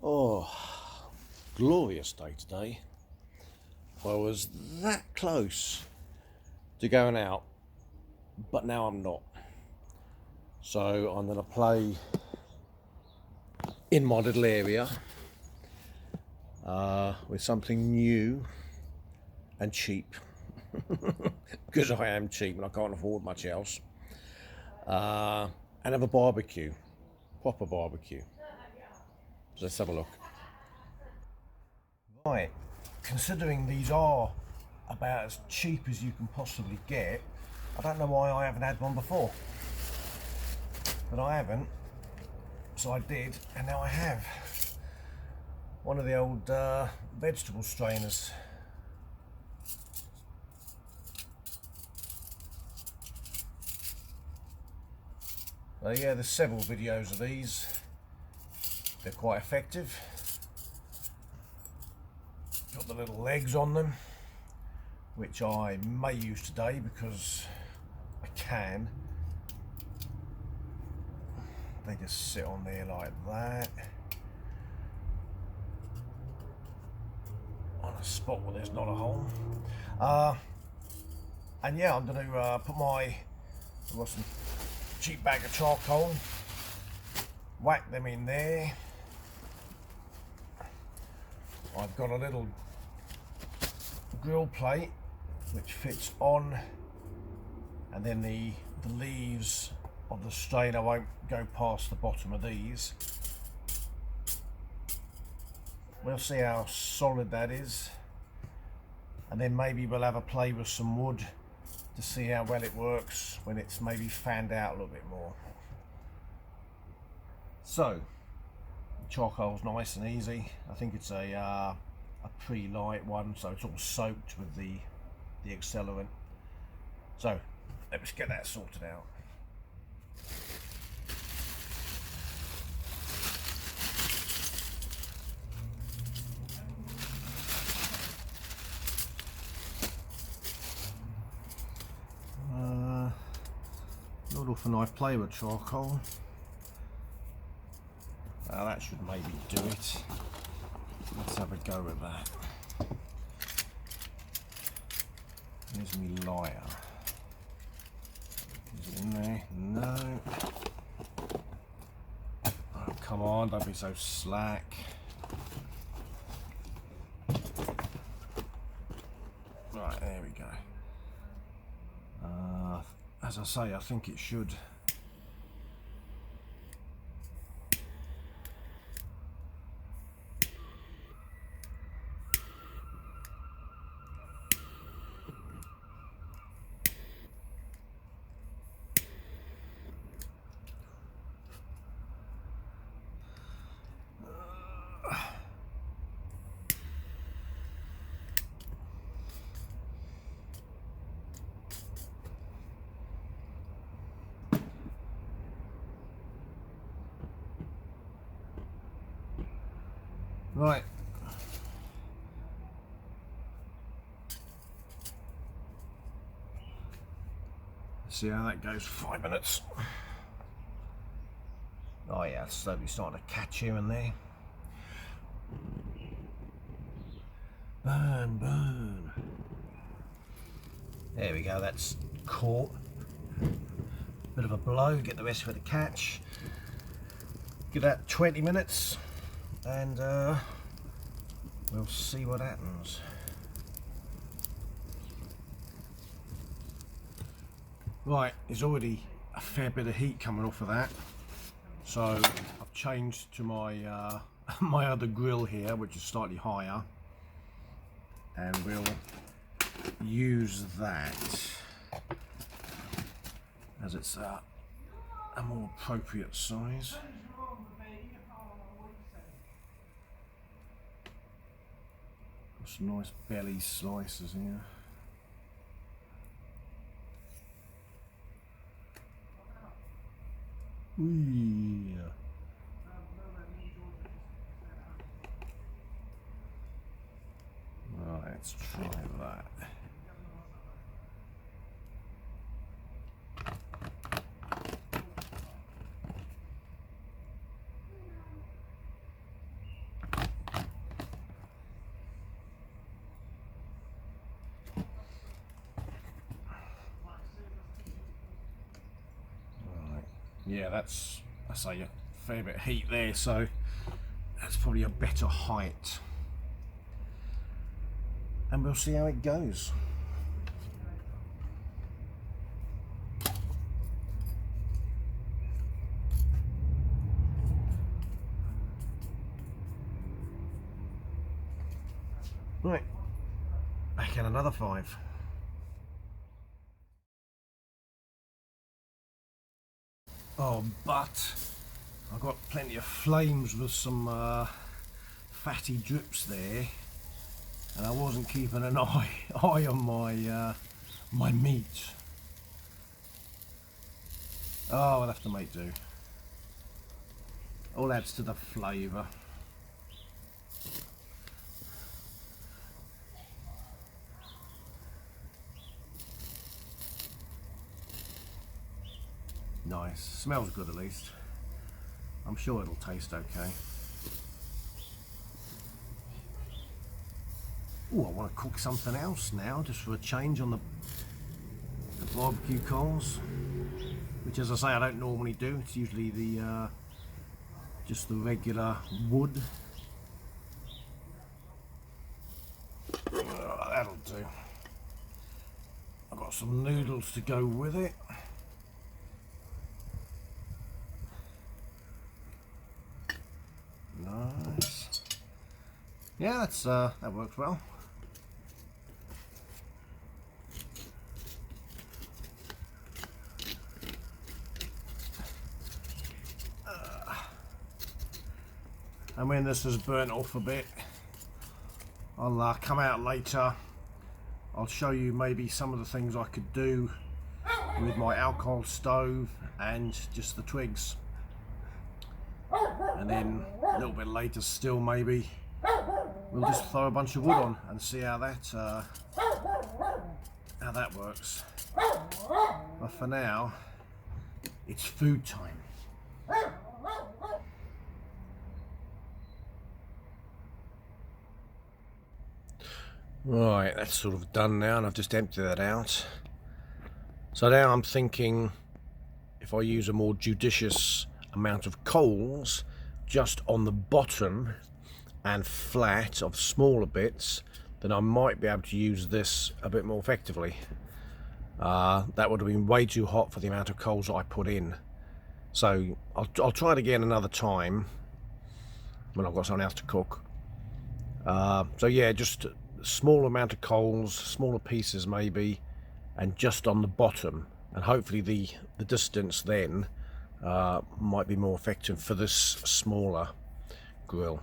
Oh, glorious day today. I was that close to going out, but now I'm not. So I'm going to play in my little area with something new and cheap, because I am cheap and I can't afford much else. And have a barbecue, proper barbecue. So let's have a look. Right, considering these are about as cheap as you can possibly get, I don't know why I haven't had one before. But I haven't, so I did, and now I have. One of the old vegetable strainers. Yeah, there's several videos of these. They're quite effective. Got the little legs on them, which I may use today because I can. They just sit on there like that, on a spot where there's not a hole. And yeah, I'm going to put I've got some cheap bag of charcoal, whack them in there. I've got a little grill plate which fits on, and then the leaves of the strainer won't go past the bottom of these. We'll see how solid that is, and then maybe we'll have a play with some wood to see how well it works when it's maybe fanned out a little bit more. So charcoal's nice and easy. I think it's a pre-light one, so it's all soaked with the accelerant. So let's get that sorted out. Not often I play with charcoal. That should maybe do it. Let's have a go with that. Here's me lighter. Is it in there? No. Oh, come on, don't be so slack. Right, there we go. As I say, I think it should. Right. See how that goes. 5 minutes. Oh yeah, it's slowly starting to catch here and there. Burn, burn. There we go, that's caught. Bit of a blow, get the rest of it to catch. Give that 20 minutes and we'll see what happens. Right, there's already a fair bit of heat coming off of that. So I've changed to my my other grill here, which is slightly higher, and we'll use that as it's a more appropriate size. Got some nice belly slices here. Ooh. Right, let's try that. yeah, that's I say a fair bit of heat there, so that's probably a better height. And we'll see how it goes. Right, back in another 5. Oh, but I've got plenty of flames with some fatty drips there, and I wasn't keeping an eye on my my meat. Oh, I'll have to make do. All adds to the flavour. Nice. Smells good at least. I'm sure it'll taste okay. Oh, I want to cook something else now, just for a change on the barbecue coals. Which, as I say, I don't normally do. It's usually the just the regular wood. That'll do. I've got some noodles to go with it. Nice. Yeah, that's that works well. And when this is burnt off a bit, I'll come out later. I'll show you maybe some of the things I could do with my alcohol stove and just the twigs. And then a little bit later still, maybe we'll just throw a bunch of wood on and see how that works. But for now, it's food time. Right, that's sort of done now, and I've just emptied that out. So now I'm thinking, if I use a more judicious amount of coals just on the bottom and flat of smaller bits, then I might be able to use this a bit more effectively. That would have been way too hot for the amount of coals I put in. So I'll try it again another time when I've got something else to cook. So yeah, just small amount of coals, smaller pieces maybe, and just on the bottom, and hopefully the distance then might be more effective for this smaller grill.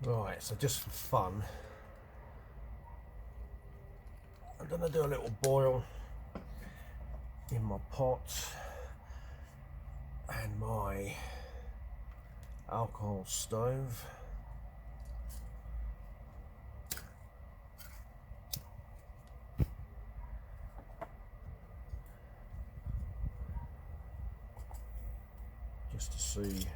Right, so just for fun, I'm going to do a little boil in my pot and my alcohol stove. Just to see.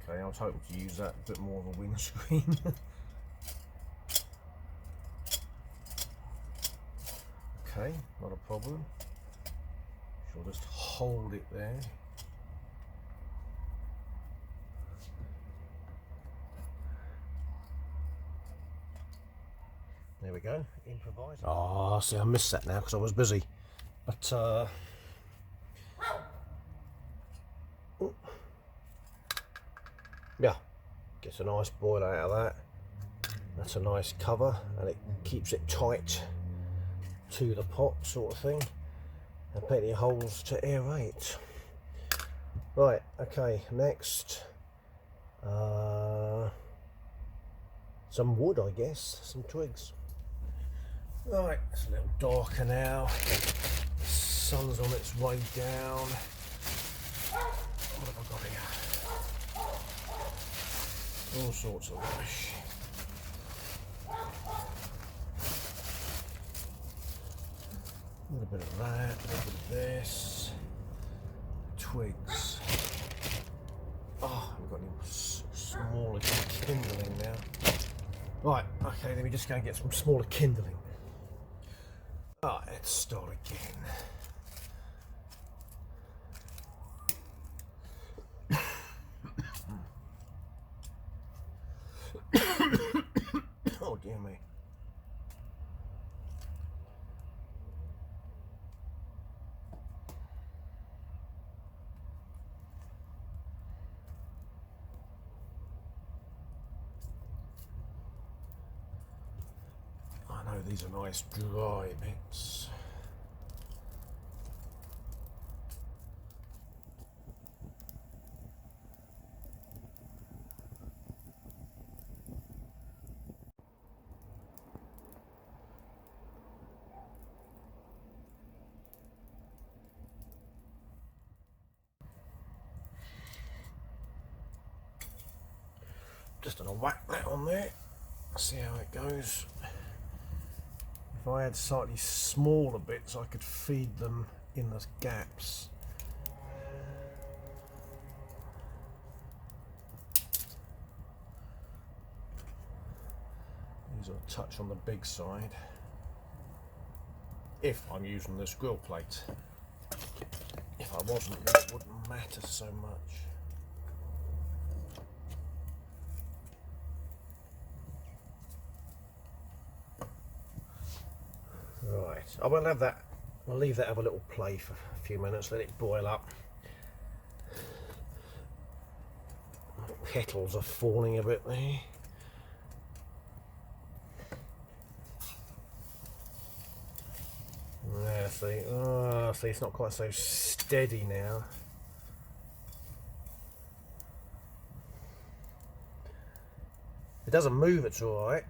Okay, I was hoping to use that a bit more of a windscreen. Okay, not a problem. She'll just hold it there. There we go, improvise. Oh, see, I missed that now because I was busy. But yeah, gets a nice boil out of that. That's a nice cover, and it keeps it tight to the pot, sort of thing, and plenty of holes to aerate. Right, okay, next some wood, I guess, some twigs. Right, it's a little darker now. The sun's on its way down. What have I got here? All sorts of rubbish. A little bit of that, a little bit of this. Twigs. Oh, I've got any smaller kindling now. Right, okay, let me just go and get some smaller kindling. Alright, let's start again. Oh dear me. I know these are nice dry bits. Just gonna whack that on there, see how it goes. If I had slightly smaller bits, I could feed them in the gaps. These are a touch on the big side, if I'm using this grill plate. If I wasn't, then it wouldn't matter so much. Right, I will have that. I'll leave that have a little play for a few minutes, let it boil up. Petals are falling a bit there. Yeah, see, oh, see, it's not quite so steady now. It doesn't move, it's all right.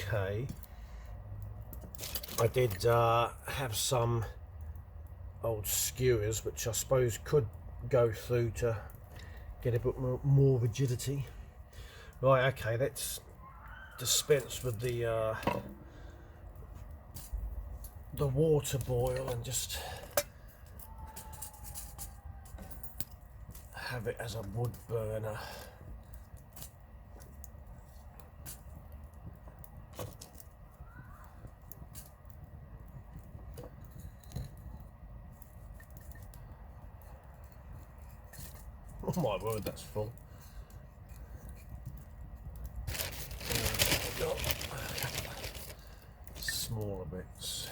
Okay, I did have some old skewers which I suppose could go through to get a bit more rigidity. Right, okay, let's dispense with the water boil and just have it as a wood burner. Oh my word, that's full. Smaller bits.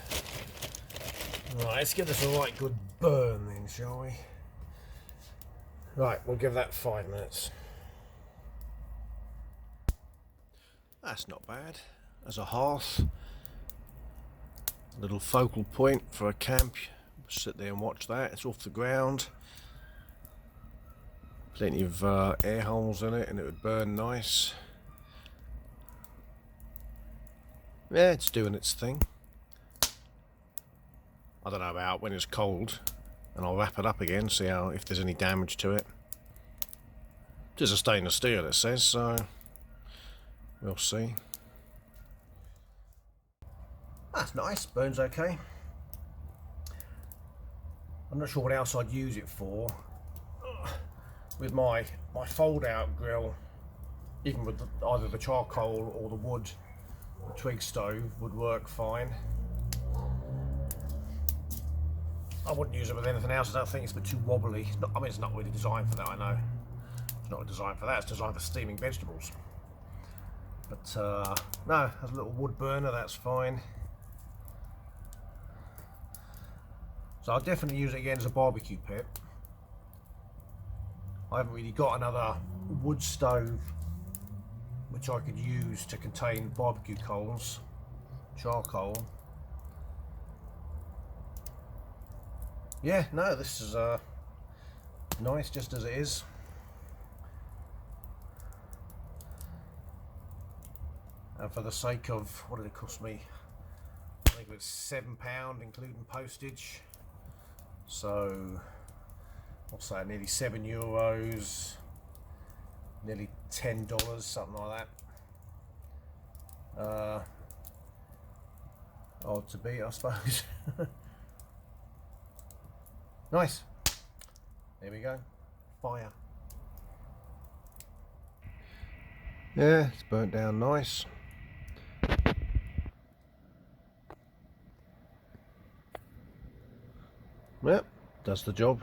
Right, let's give this a right good burn then, shall we? Right, we'll give that 5 minutes. That's not bad. As a hearth, a little focal point for a camp. Sit there and watch that. It's off the ground. Plenty of air holes in it, and it would burn nice. Yeah, it's doing its thing. I don't know about when it's cold, and I'll wrap it up again, see how if there's any damage to it. It is a stainless steel, it says, so we'll see. That's nice, burns okay. I'm not sure what else I'd use it for. With my fold-out grill, even with either the charcoal or the wood, the twig stove would work fine. I wouldn't use it with anything else. I don't think it's a bit too wobbly. I mean, it's not really designed for that, I know. It's not designed for that, it's designed for steaming vegetables. But no, has a little wood burner, that's fine. So I'll definitely use it again as a barbecue pit. I haven't really got another wood stove which I could use to contain barbecue coals, charcoal. Yeah, no, this is nice just as it is. And for the sake of, what did it cost me? I think it was £7 including postage. So what's that, nearly €7, nearly $10, something like that. Odd to beat, I suppose. Nice. There we go. Fire. Yeah, it's burnt down nice. Yep, does the job.